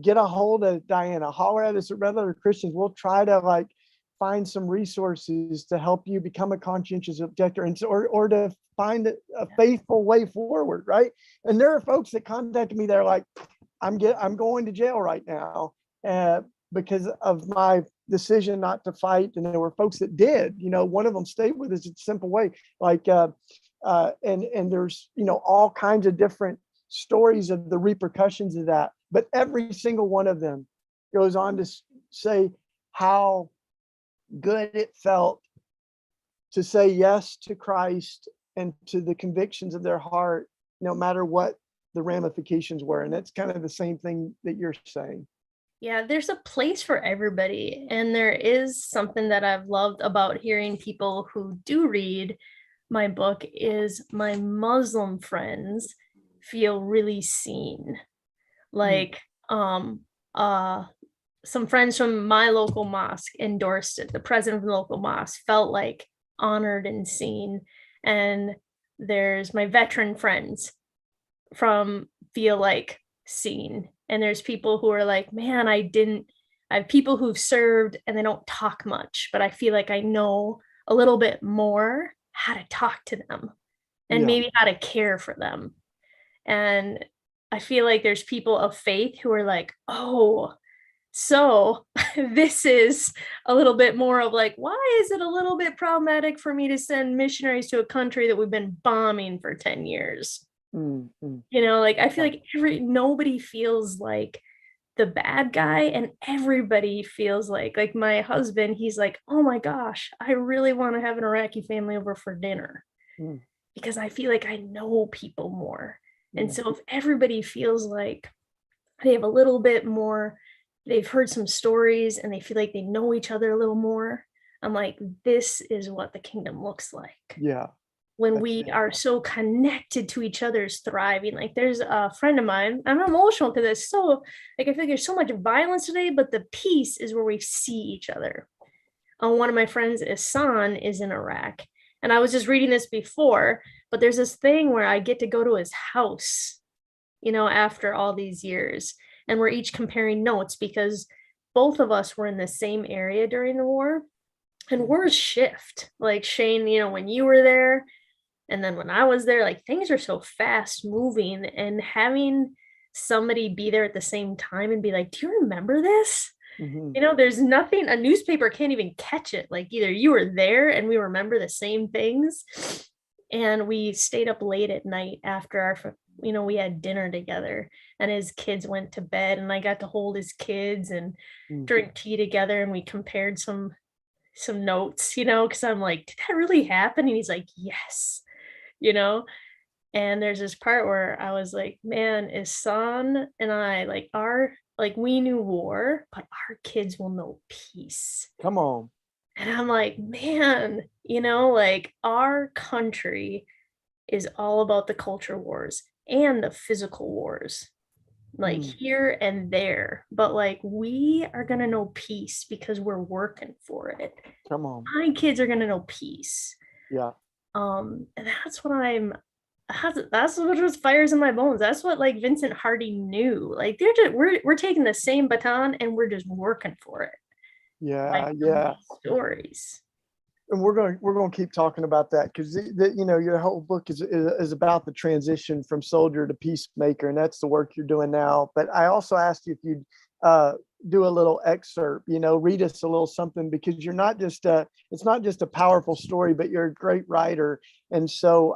get a hold of Diana, holler at us at Red Letter Christians. We'll try to find some resources to help you become a conscientious objector, and or to find a faithful way forward, right? And there are folks that contacted me, they're like, I'm going to jail right now because of my decision not to fight. And there were folks that did, one of them stayed with us in a simple way, and there's, all kinds of different stories of the repercussions of that. But every single one of them goes on to say how good it felt to say yes to Christ and to the convictions of their heart, no matter what the ramifications were. And that's kind of the same thing that you're saying. Yeah, there's a place for everybody. And there is something that I've loved about hearing people who do read my book is my Muslim friends feel really seen. Like, some friends from my local mosque endorsed it. The president of the local mosque felt like honored and seen. And there's my veteran friends from feel like seen. And there's people who are like, man, I have people who've served and they don't talk much, but I feel like I know a little bit more how to talk to them and Yeah. maybe how to care for them. And I feel like there's people of faith who are like, oh, so this is a little bit more of like, why is it a little bit problematic for me to send missionaries to a country that we've been bombing for 10 years? Like I feel like nobody feels like the bad guy, and everybody feels like my husband, he's like, oh my gosh, I really want to have an Iraqi family over for dinner because I feel like I know people more. And so if everybody feels like they have a little bit more, they've heard some stories and they feel like they know each other a little more, I'm like, this is what the kingdom looks like. Yeah. When we are so connected to each other's thriving. Like there's a friend of mine, I'm emotional because it's so, like, I feel like there's so much violence today, but the peace is where we see each other. One of my friends, Isan, is in Iraq. And I was just reading this before, but there's this thing where I get to go to his house, after all these years. And we're each comparing notes because both of us were in the same area during the war. And words shift. Like Shane, when you were there, and then when I was there, like things are so fast moving, and having somebody be there at the same time and be like, do you remember this? There's nothing, a newspaper can't even catch it. Like either you were there and we remember the same things. And we stayed up late at night after we had dinner together, and his kids went to bed, and I got to hold his kids and drink tea together. And we compared some notes, because I'm like, did that really happen? And he's like, yes. And there's this part where I was like, man, Isan and I, we knew war, but our kids will know peace. Come on. And I'm like, man, our country is all about the culture wars and the physical wars, here and there. But we are going to know peace because we're working for it. Come on. My kids are going to know peace. Yeah. And that's what that's what just fires in my bones. That's what Vincent Harding knew. They're just, we're taking the same baton and we're just working for it. Yeah. Stories. And we're going to keep talking about that because your whole book is about the transition from soldier to peacemaker, and that's the work you're doing now. But I also asked you if you'd do a little excerpt, read us a little something, because you're not just it's not just a powerful story, but you're a great writer. And so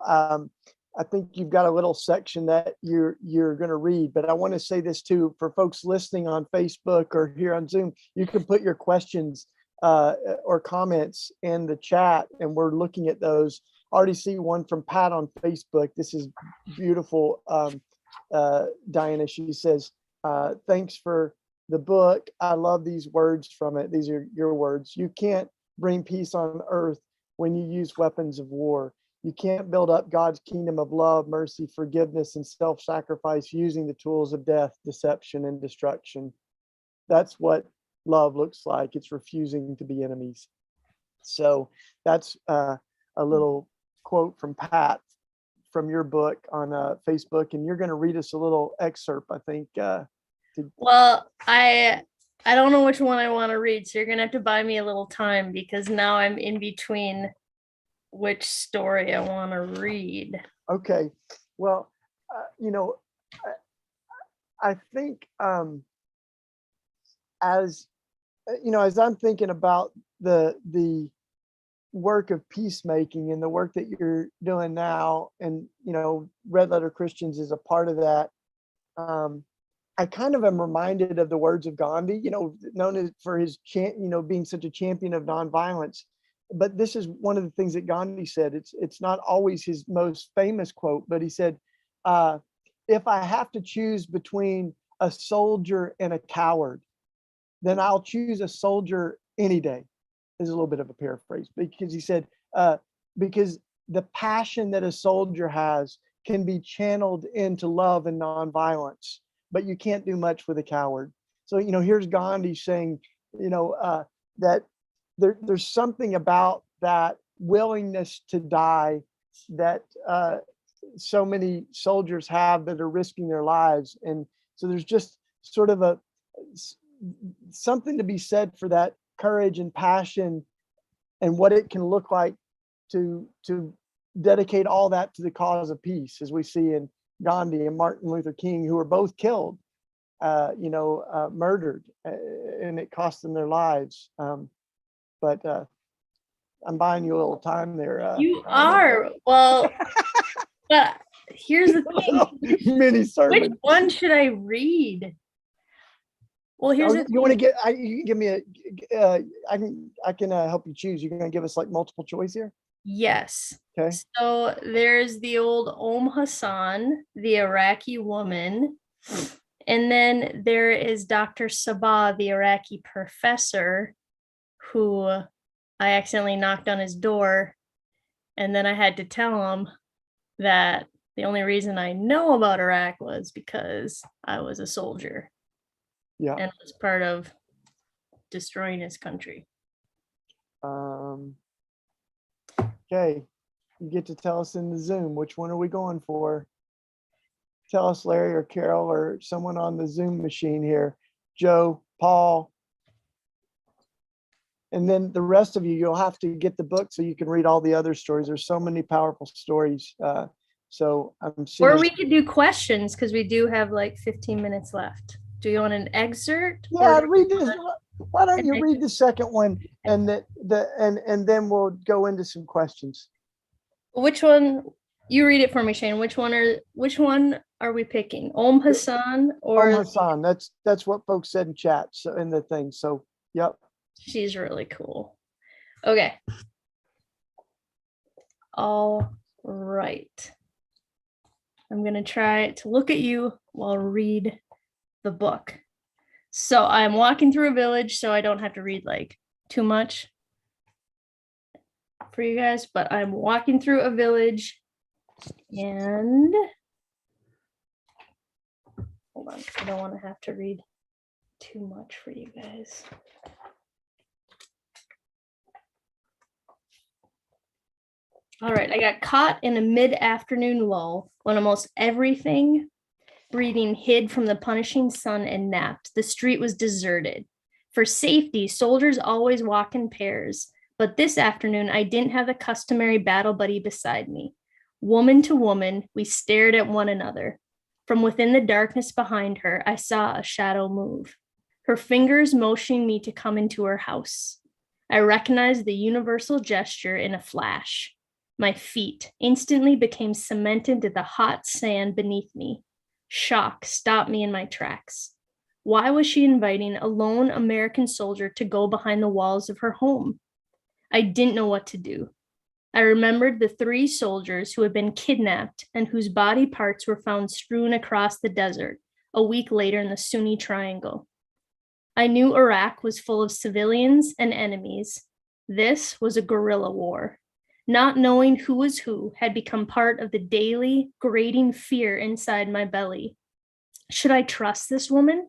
I think you've got a little section that you're going to read. But I want to say this too, for folks listening on Facebook or here on Zoom, you can put your questions or comments in the chat, and we're looking at those. I already see one from Pat on Facebook. This is beautiful. Diana, she says, thanks for the book. I love these words from it. These are your words. You can't bring peace on earth when you use weapons of war. You can't build up God's kingdom of love, mercy, forgiveness, and self-sacrifice using the tools of death, deception, and destruction. That's what love looks like. It's refusing to be enemies. So that's a little quote from Pat from your book on Facebook, and you're going to read us a little excerpt, I think. Well, I don't know which one I want to read, so you're going to have to buy me a little time, because now I'm in between which story I want to read. Okay. Well, I think as I'm thinking about the work of peacemaking and the work that you're doing now, and Red Letter Christians is a part of that. I kind of am reminded of the words of Gandhi, known for his being such a champion of nonviolence. But this is one of the things that Gandhi said. It's not always his most famous quote, but he said, if I have to choose between a soldier and a coward, then I'll choose a soldier any day. Is a little bit of a paraphrase, because he said, because the passion that a soldier has can be channeled into love and nonviolence, but you can't do much with a coward. So, here's Gandhi saying, that there's something about that willingness to die that so many soldiers have that are risking their lives. And so there's just sort of something to be said for that courage and passion and what it can look like to dedicate all that to the cause of peace, as we see in Gandhi and Martin Luther King, who were both killed, murdered, and it cost them their lives. But I'm buying you a little time there. You are. Well, but here's the thing. Mini sermon. Which one should I read? Well, here's the you want to get? You can give me I can help you choose. You're going to give us like multiple choice here. Yes. Okay. So there's the old Hassan, the Iraqi woman, and then there is Dr. Sabah, the Iraqi professor, who I accidentally knocked on his door, and then I had to tell him that the only reason I know about Iraq was because I was a soldier. Yeah. And was part of destroying his country. Okay. You get to tell us in the Zoom, which one are we going for? Tell us, Larry or Carol or someone on the Zoom machine here. Joe, Paul. And then the rest of you, you'll have to get the book so you can read all the other stories. There's so many powerful stories. So I'm seeing. Or we could do questions because we do have like 15 minutes left. Do you want an excerpt? Yeah, read this. Why don't you read the second one and and then we'll go into some questions. Which one? You read it for me, Shane. Which one are we picking? Hassan or Hassan? That's what folks said in chat. So in the thing. So yep. She's really cool. Okay. All right. I'm gonna try to look at you while I read the book. So I'm walking through a village, so I don't have to read like too much for you guys, but I'm walking through a village and hold on, I don't want to have to read too much for you guys. All right, I got caught in a mid-afternoon lull when almost everything breathing hid from the punishing sun and napped. The street was deserted. For safety, soldiers always walk in pairs, but this afternoon I didn't have the customary battle buddy beside me. Woman to woman, we stared at one another. From within the darkness behind her, I saw a shadow move, her fingers motioning me to come into her house. I recognized the universal gesture in a flash. My feet instantly became cemented to the hot sand beneath me. Shock stopped me in my tracks. Why was she inviting a lone American soldier to go behind the walls of her home? I didn't know what to do. I remembered the 3 soldiers who had been kidnapped and whose body parts were found strewn across the desert a week later in the Sunni Triangle. I knew Iraq was full of civilians and enemies. This was a guerrilla war. Not knowing who was who had become part of the daily grating fear inside my belly. Should I trust this woman?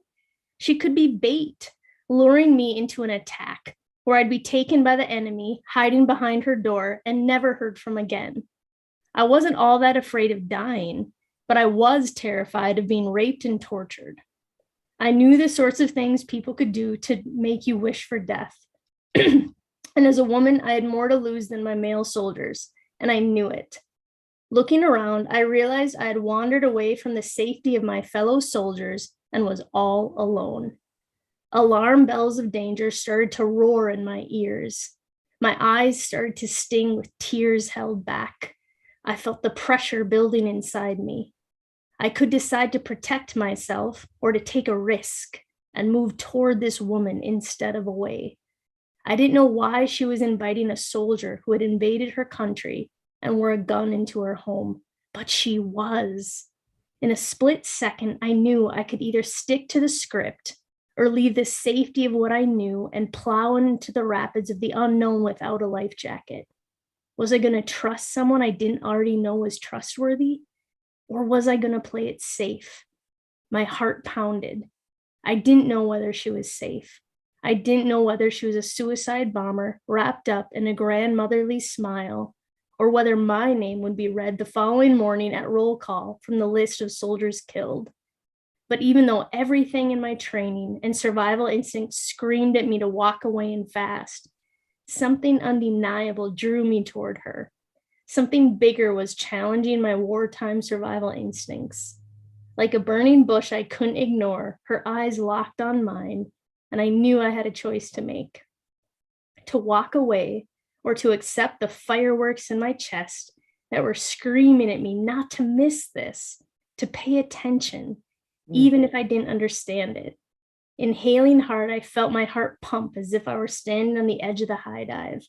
She could be bait, luring me into an attack where I'd be taken by the enemy, hiding behind her door, and never heard from again. I wasn't all that afraid of dying, but I was terrified of being raped and tortured. I knew the sorts of things people could do to make you wish for death. And as a woman, I had more to lose than my male soldiers, and I knew it. Looking around, I realized I had wandered away from the safety of my fellow soldiers and was all alone. Alarm bells of danger started to roar in my ears. My eyes started to sting with tears held back. I felt the pressure building inside me. I could decide to protect myself or to take a risk and move toward this woman instead of away. I didn't know why she was inviting a soldier who had invaded her country and wore a gun into her home, but she was. In a split second, I knew I could either stick to the script or leave the safety of what I knew and plow into the rapids of the unknown without a life jacket. Was I going to trust someone I didn't already know was trustworthy? Or was I going to play it safe? My heart pounded. I didn't know whether she was safe. I didn't know whether she was a suicide bomber wrapped up in a grandmotherly smile, or whether my name would be read the following morning at roll call from the list of soldiers killed. But even though everything in my training and survival instinct screamed at me to walk away and fast, something undeniable drew me toward her. Something bigger was challenging my wartime survival instincts. Like a burning bush I couldn't ignore, her eyes locked on mine, and I knew I had a choice to make. To walk away, or to accept the fireworks in my chest that were screaming at me not to miss this, to pay attention, even if I didn't understand it. Inhaling hard, I felt my heart pump as if I were standing on the edge of the high dive.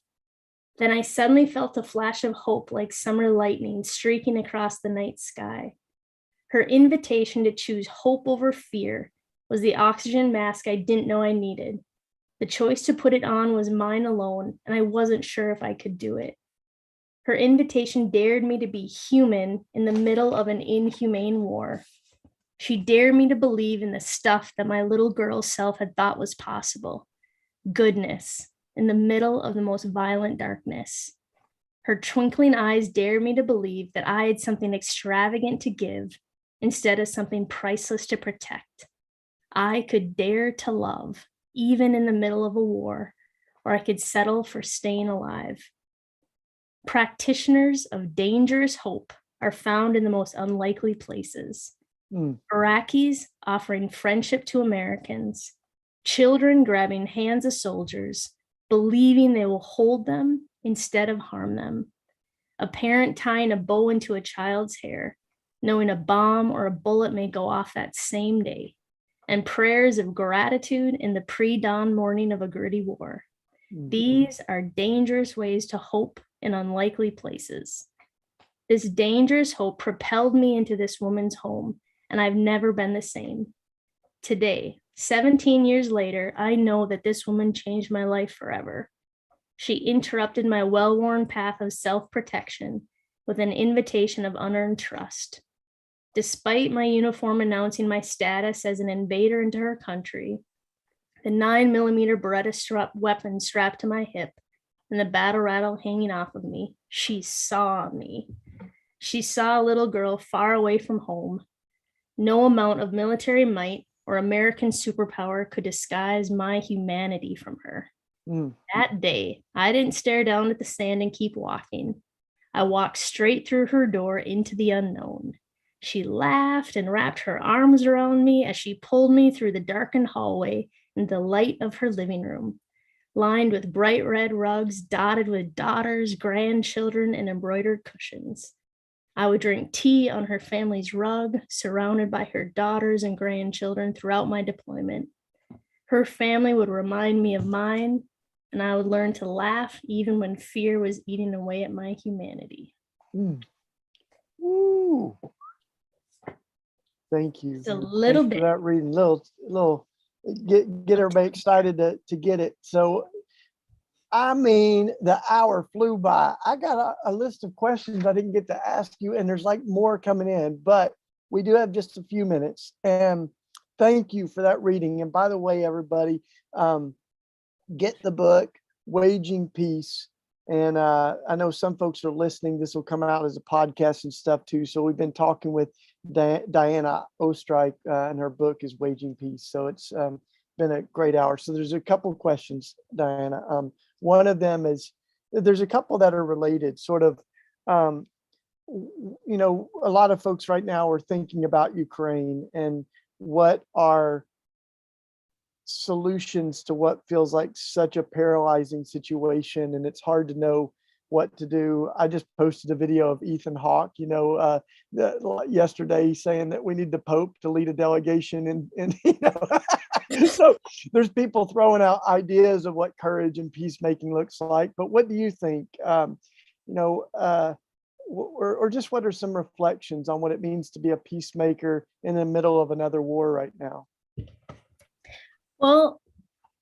Then I suddenly felt a flash of hope like summer lightning streaking across the night sky. Her invitation to choose hope over fear was the oxygen mask I didn't know I needed. The choice to put it on was mine alone, and I wasn't sure if I could do it. Her invitation dared me to be human in the middle of an inhumane war. She dared me to believe in the stuff that my little girl self had thought was possible. Goodness in the middle of the most violent darkness. Her twinkling eyes dared me to believe that I had something extravagant to give instead of something priceless to protect. I could dare to love, even in the middle of a war, or I could settle for staying alive. Practitioners of dangerous hope are found in the most unlikely places. Iraqis offering friendship to Americans, children grabbing hands of soldiers, believing they will hold them instead of harm them. A parent tying a bow into a child's hair, knowing a bomb or a bullet may go off that same day, and prayers of gratitude in the pre-dawn morning of a gritty war. These are dangerous ways to hope in unlikely places. This dangerous hope propelled me into this woman's home, and I've never been the same. Today, 17 years later, I know that this woman changed my life forever. She interrupted my well-worn path of self-protection with an invitation of unearned trust. Despite my uniform announcing my status as an invader into her country, the 9mm Beretta weapon strapped to my hip, and the battle rattle hanging off of me, she saw me. She saw a little girl far away from home. No amount of military might or American superpower could disguise my humanity from her. That day, I didn't stare down at the sand and keep walking. I walked straight through her door into the unknown. She laughed and wrapped her arms around me as she pulled me through the darkened hallway into the light of her living room, lined with bright red rugs dotted with daughters, grandchildren, and embroidered cushions. I would drink tea on her family's rug, surrounded by her daughters and grandchildren throughout my deployment. Her family would remind me of mine, and I would learn to laugh even when fear was eating away at my humanity. Woo. Thank you. It's a little Thanks bit. for that reading. Little get everybody excited to get it. So I mean, the hour flew by. I got a list of questions I didn't get to ask you, and there's like more coming in, but we do have just a few minutes. And thank you for that reading. And by the way, everybody, get the book, Waging Peace. And I know some folks are listening. This will come out as a podcast and stuff too. So we've been talking with Diana Oestreich, and her book is Waging Peace. So it's been a great hour. So there's a couple of questions, Diana. One of them is, there's a couple that are related, sort of, you know, a lot of folks right now are thinking about Ukraine and what are solutions to what feels like such a paralyzing situation, and it's hard to know what to do. I just posted a video of Ethan Hawke, you know, yesterday, saying that we need the Pope to lead a delegation, and you know, so there's people throwing out ideas of what courage and peacemaking looks like. But what do you think? You know, or just what are some reflections on what it means to be a peacemaker in the middle of another war right now? Well,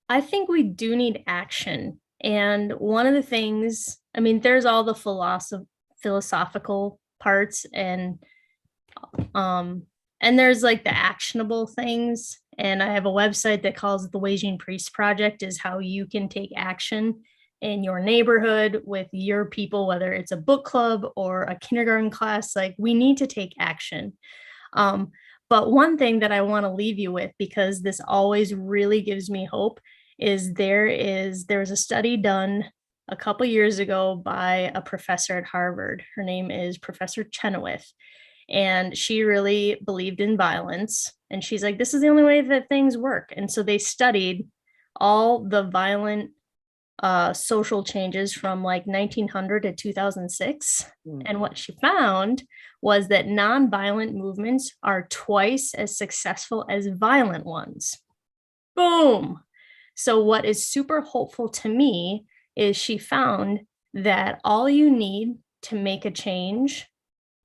I think we do need action. And one of the things, I mean, there's all the philosophical parts, and there's like the actionable things. And I have a website that calls it the Waging Priest Project, is how you can take action in your neighborhood with your people, whether it's a book club or a kindergarten class. Like, we need to take action. But one thing that I want to leave you with, because this always really gives me hope, is there was a study done a couple years ago by a professor at Harvard. Her name is Professor Chenoweth, and she really believed in violence. And she's like, this is the only way that things work. And so they studied all the violent social changes from like 1900 to 2006. And what she found was that nonviolent movements are twice as successful as violent ones. Boom. So what is super hopeful to me is she found that all you need to make a change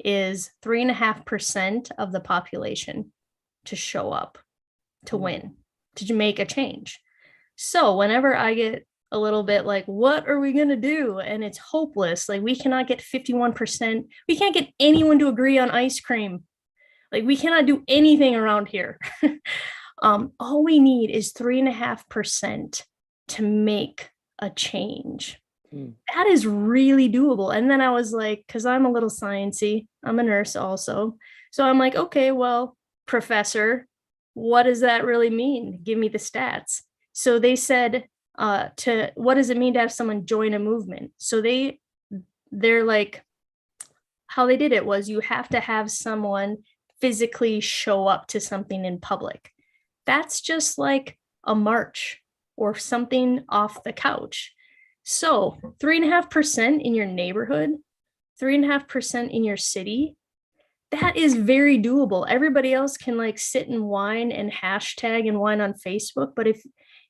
is 3.5% of the population to show up, to win, to make a change. So whenever I get a little bit like, what are we going to do? And it's hopeless. Like, we cannot get 51%. We can't get anyone to agree on ice cream. Like, we cannot do anything around here. All we need is 3.5% to make a change. That is really doable. And then I was like, because I'm a little sciencey, I'm a nurse also. So I'm like, okay, well, professor, what does that really mean? Give me the stats. So they said, what does it mean to have someone join a movement? So they're like, how they did it was, you have to have someone physically show up to something in public. That's just like a march or something off the couch. So 3.5% in your neighborhood, 3.5% in your city, that is very doable. Everybody else can like sit and whine and hashtag and whine on Facebook. But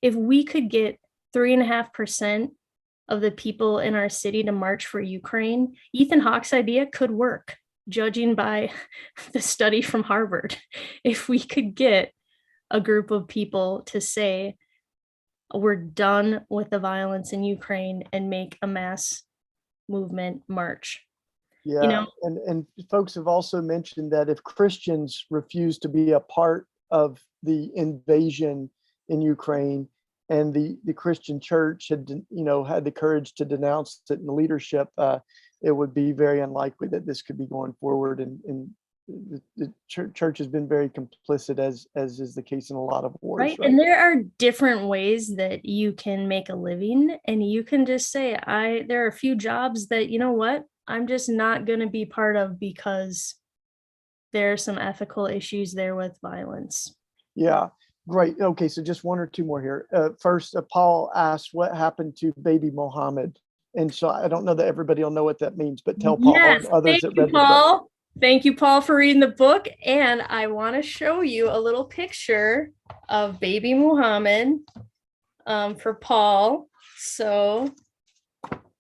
if we could get 3.5% of the people in our city to march for Ukraine, Ethan Hawke's idea could work, judging by the study from Harvard. If we could get a group of people to say, we're done with the violence in Ukraine, and make a mass movement march. Yeah, you know? and folks have also mentioned that if Christians refuse to be a part of the invasion in Ukraine, and the Christian church had had the courage to denounce it in leadership, it would be very unlikely that this could be going forward. And the church has been very complicit, as is the case in a lot of wars. Right. And there are different ways that you can make a living, and you can just say, there are a few jobs that, you know what, I'm just not going to be part of because there are some ethical issues there with violence. Yeah. Great. Okay, so just one or two more here. First, Paul asked what happened to baby Muhammad. And so I don't know that everybody will know what that means, but tell Paul and others that read the book. Thank you, Paul, for reading the book. And I want to show you a little picture of baby Muhammad for Paul. So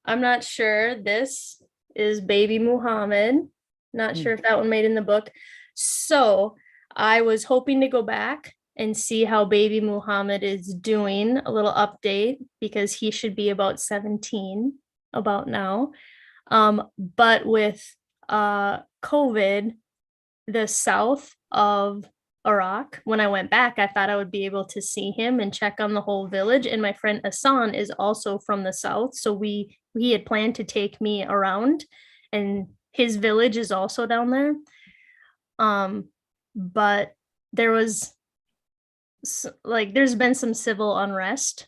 I'm not sure. This is baby Muhammad. Not sure if that one made in the book. So I was hoping to go back and see how baby Muhammad is doing, a little update, because he should be about 17 about now. But with COVID, the south of Iraq, when I went back, I thought I would be able to see him and check on the whole village. And my friend Hassan is also from the south. So he had planned to take me around, and his village is also down there. But there's been some civil unrest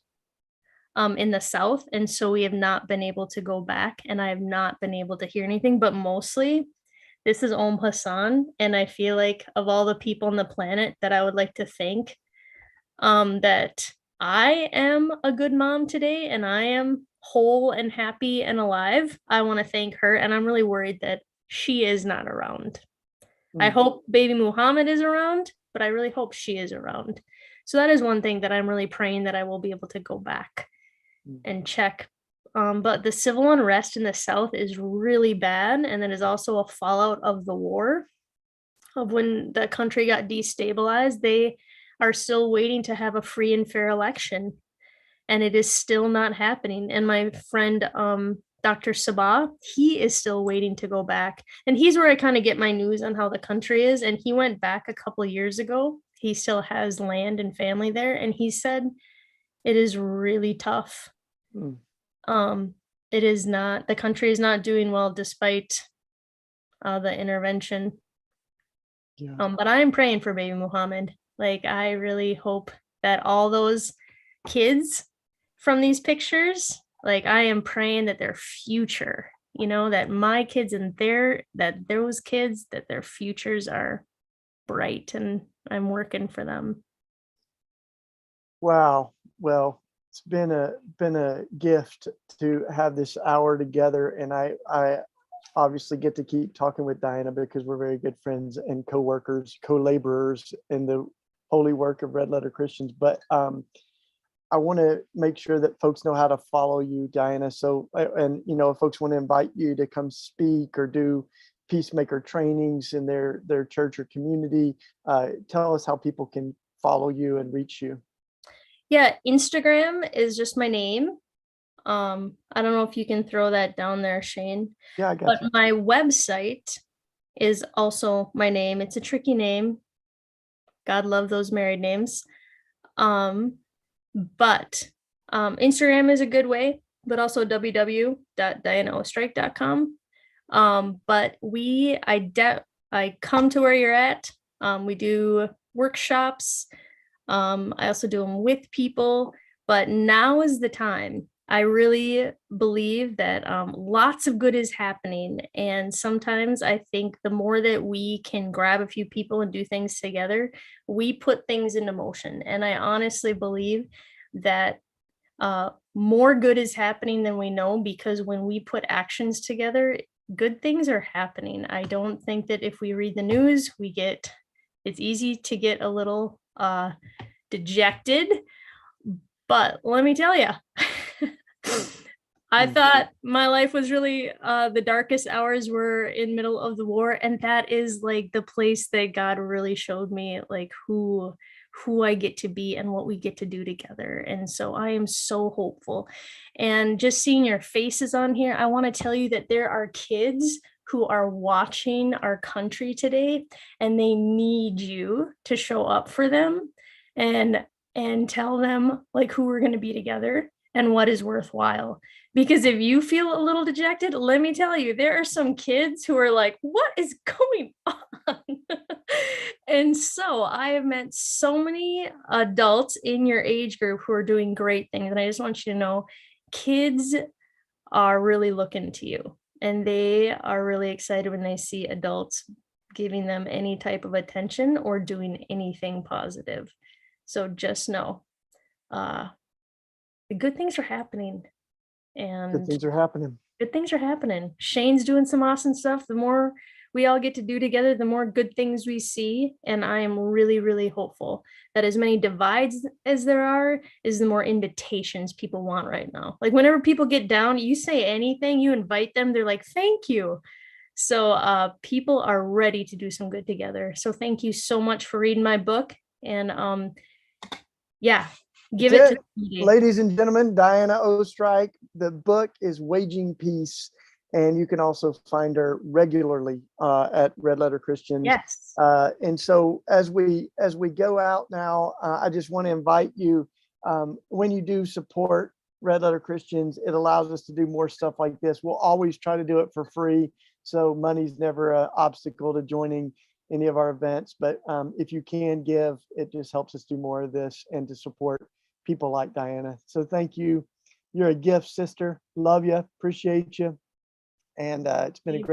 in the south, and so we have not been able to go back, and I have not been able to hear anything. But mostly this is Hassan, and I feel like of all the people on the planet that I would like to thank, that I am a good mom today and I am whole and happy and alive. I want to thank her, and I'm really worried that she is not around. I hope baby Muhammad is around, but I really hope she is around. So that is one thing that I'm really praying that I will be able to go back and check. But the civil unrest in the South is really bad. And then is also a fallout of the war, of when the country got destabilized. They are still waiting to have a free and fair election, and it is still not happening. And my friend, Dr. Sabah, he is still waiting to go back. And he's where I kind of get my news on how the country is. And he went back a couple of years ago. he still has land and family there, and he said it is really tough. It is not, the country is not doing well despite the intervention. Yeah. But I'm praying for baby Muhammad. Like, I really hope that all those kids from these pictures, like, I am praying that their future, that my kids and that those kids, that their futures are bright, and I'm working for them. Wow. Well, it's been a gift to have this hour together, and I obviously get to keep talking with Diana because we're very good friends and co-workers, co-laborers in the holy work of Red Letter Christians. But I want to make sure that folks know how to follow you, Diana. So, and if folks want to invite you to come speak or do peacemaker trainings in their church or community, tell us how people can follow you and reach you. Yeah, Instagram is just my name. I don't know if you can throw that down there, Shane. Yeah, I got But you. my website is also my name. It's a tricky name. God love those married names. But Instagram is a good way, but also www.dianaoestreich.com. But I come to where you're at. We do workshops. I also do them with people, but now is the time. I really believe that lots of good is happening. And sometimes I think the more that we can grab a few people and do things together, we put things into motion. And I honestly believe that more good is happening than we know, because when we put actions together, good things are happening. I don't think that if we read the news, it's easy to get a little dejected. But let me tell you, I thought my life was really the darkest hours were in middle of the war, and that is like the place that God really showed me like who I get to be and what we get to do together. And so I am so hopeful. And just seeing your faces on here, I want to tell you that there are kids who are watching our country today, and they need you to show up for them and tell them like who we're going to be together and what is worthwhile. Because if you feel a little dejected, let me tell you, there are some kids who are like, what is going on? And so I have met so many adults in your age group who are doing great things. And I just want you to know, kids are really looking to you, and they are really excited when they see adults giving them any type of attention or doing anything positive. So just know, the good things are happening. And Good things are happening. Good things are happening. Shane's doing some awesome stuff. The more we all get to do together, the more good things we see. And I am really, really hopeful that as many divides as there are, is the more invitations people want right now. Like whenever people get down, you say anything, you invite them, they're like, thank you. So people are ready to do some good together. So thank you so much for reading my book. And yeah, give it to me. Ladies and gentlemen, Diana Oestreich. The book is Waging Peace, and you can also find her regularly at Red Letter Christians. Yes. And so as we go out now, I just want to invite you, when you do support Red Letter Christians, it allows us to do more stuff like this. We'll always try to do it for free, so money's never an obstacle to joining any of our events. But if you can give, it just helps us do more of this and to support people like Diana. So thank you. You're a gift, sister. Love you. Appreciate you. And it's been a great